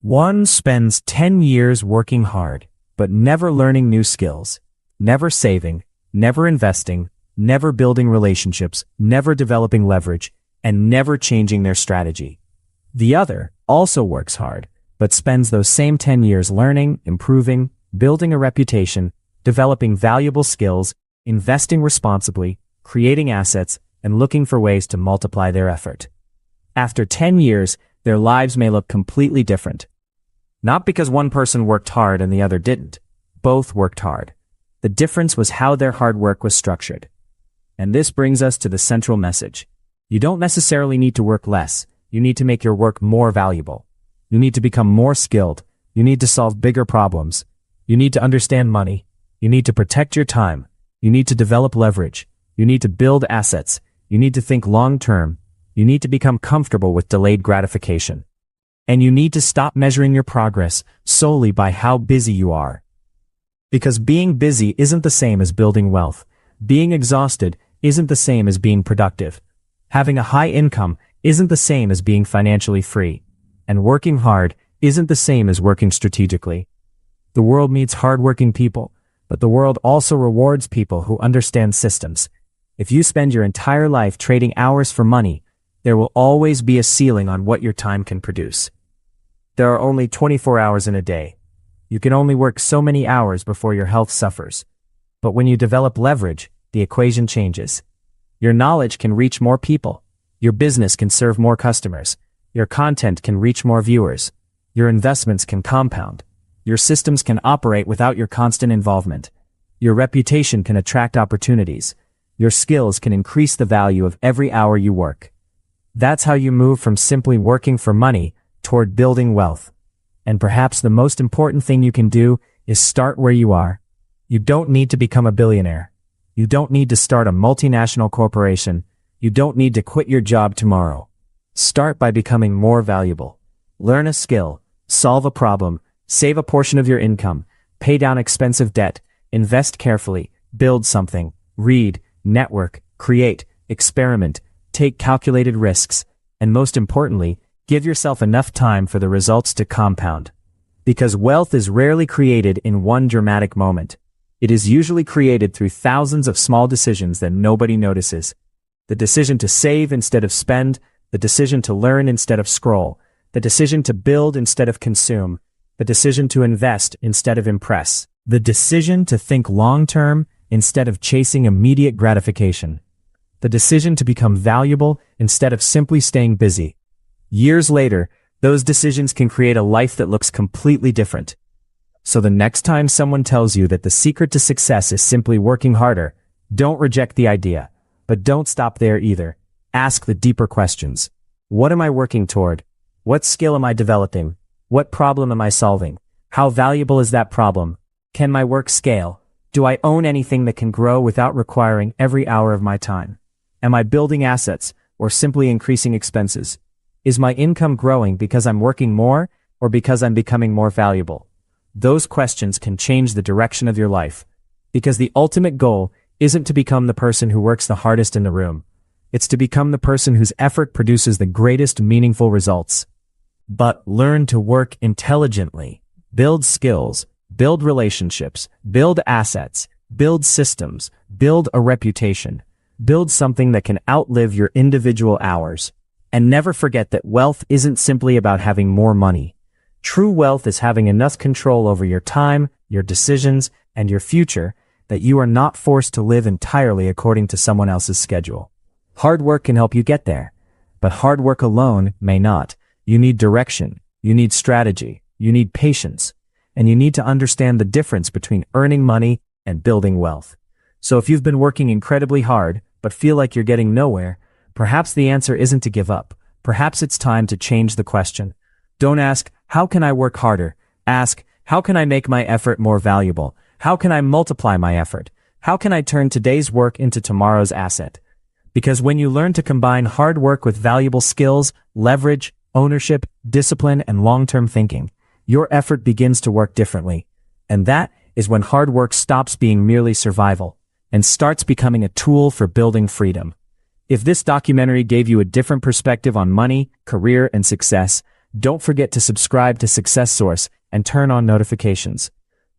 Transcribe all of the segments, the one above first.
One spends 10 years working hard, but never learning new skills, never saving, never investing, never building relationships, never developing leverage, and never changing their strategy. The other also works hard, but spends those same 10 years learning, improving, building a reputation, developing valuable skills, investing responsibly, creating assets, and looking for ways to multiply their effort. After 10 years, their lives may look completely different. Not because one person worked hard and the other didn't. Both worked hard. The difference was how their hard work was structured. And this brings us to the central message. You don't necessarily need to work less. You need to make your work more valuable. You need to become more skilled. You need to solve bigger problems. You need to understand money. You need to protect your time. You need to develop leverage. You need to build assets. You need to think long-term. You need to become comfortable with delayed gratification. And you need to stop measuring your progress solely by how busy you are. Because being busy isn't the same as building wealth. Being exhausted isn't the same as being productive. Having a high income isn't the same as being financially free. And working hard isn't the same as working strategically. The world needs hardworking people, but the world also rewards people who understand systems. If you spend your entire life trading hours for money, there will always be a ceiling on what your time can produce. There are only 24 hours in a day. You can only work so many hours before your health suffers. But when you develop leverage, the equation changes. Your knowledge can reach more people. Your business can serve more customers. Your content can reach more viewers. Your investments can compound. Your systems can operate without your constant involvement. Your reputation can attract opportunities. Your skills can increase the value of every hour you work. That's how you move from simply working for money toward building wealth. And perhaps the most important thing you can do is start where you are. You don't need to become a billionaire. You don't need to start a multinational corporation. You don't need to quit your job tomorrow. Start by becoming more valuable. Learn a skill, solve a problem, save a portion of your income, pay down expensive debt, invest carefully, build something, read, network, create, experiment, take calculated risks, and most importantly, give yourself enough time for the results to compound. Because wealth is rarely created in one dramatic moment. It is usually created through thousands of small decisions that nobody notices. The decision to save instead of spend, the decision to learn instead of scroll, the decision to build instead of consume, the decision to invest instead of impress, the decision to think long-term instead of chasing immediate gratification, the decision to become valuable instead of simply staying busy. Years later, those decisions can create a life that looks completely different. So the next time someone tells you that the secret to success is simply working harder, don't reject the idea, but don't stop there either. Ask the deeper questions. What am I working toward? What skill am I developing? What problem am I solving? How valuable is that problem? Can my work scale? Do I own anything that can grow without requiring every hour of my time? Am I building assets or simply increasing expenses? Is my income growing because I'm working more or because I'm becoming more valuable? Those questions can change the direction of your life. Because the ultimate goal isn't to become the person who works the hardest in the room. It's to become the person whose effort produces the greatest meaningful results. But learn to work intelligently, build skills, build relationships, build assets, build systems, build a reputation, build something that can outlive your individual hours. And never forget that wealth isn't simply about having more money. True wealth is having enough control over your time, your decisions, and your future that you are not forced to live entirely according to someone else's schedule. Hard work can help you get there, but hard work alone may not. You need direction, you need strategy, you need patience, and you need to understand the difference between earning money and building wealth. So if you've been working incredibly hard, but feel like you're getting nowhere, perhaps the answer isn't to give up. Perhaps it's time to change the question. Don't ask, how can I work harder? Ask, how can I make my effort more valuable? How can I multiply my effort? How can I turn today's work into tomorrow's asset? Because when you learn to combine hard work with valuable skills, leverage, ownership, discipline, and long-term thinking, your effort begins to work differently. And that is when hard work stops being merely survival and starts becoming a tool for building freedom. If this documentary gave you a different perspective on money, career, and success, don't forget to subscribe to Success Source and turn on notifications.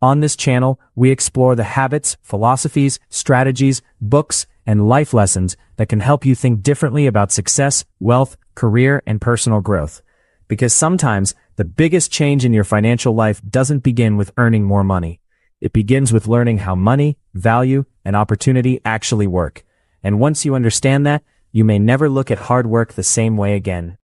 On this channel, we explore the habits, philosophies, strategies, books, and life lessons that can help you think differently about success, wealth, career, and personal growth. Because sometimes the biggest change in your financial life doesn't begin with earning more money. It begins with learning how money, value, and opportunity actually work. And once you understand that, you may never look at hard work the same way again.